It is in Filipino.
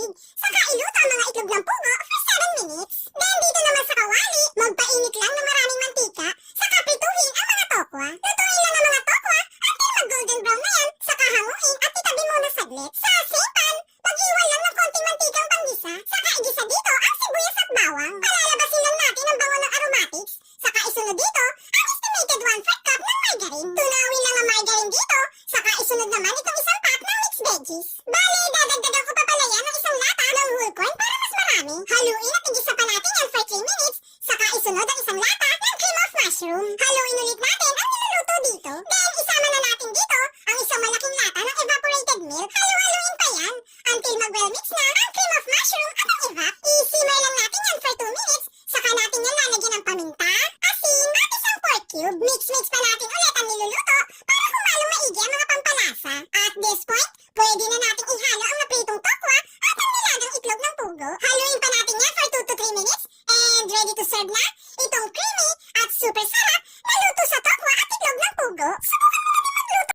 tubig. Saka iluto ang mga itlog ng pugo for 7 minutes. Then dito naman sa kawali, magpainit lang ng maraming mantika. Saka prituhin ang mga tokwa. Lutuin lang ang mga tokwa until mag-golden brown na yan. Saka hanguin at itabi muna saglit. Sa same pan, mag-iwan lang ng konting mantikang panggisa. Saka igisa dito ang sibuyas at bawang. Palalabasin lang natin ang bango ng aromatics. Saka isunod dito ang estimated 1/4 cup ng margarine. Tunawin lang ang margarine dito. Saka isunod naman itong isang pack ng mixed veggies. Bale, dadagdagan ko pa pala yan ng isang lata ng whole corn para mas marami. Haluin at igisa pa natin yan for 3 minutes. Saka isunod ang isang lata ng cream of mushroom. Haluin ulit natin ang niluluto dito. Then, isama na natin dito ang isang malaking lata ng evaporated milk. Halu-haluin pa yan until mag-well mix na ang cream of mushroom at ang evap. I-simmer lang natin yan for 2 minutes. Saka natin yan lalagyan ng paminta, asin, at isang pork cube. Mix-mix pa natin ulit ang niluluto para humalong maigi ang mga pampalasa. At this point, pwede na natin ihalo ang napritong tokwa at ang nilagang itlog ng pugo. Haluin pa natin yan for 2 to 3 minutes and ready to serve na itong creamy at super sarap na luto sa tokwa at itlog ng pugo. So,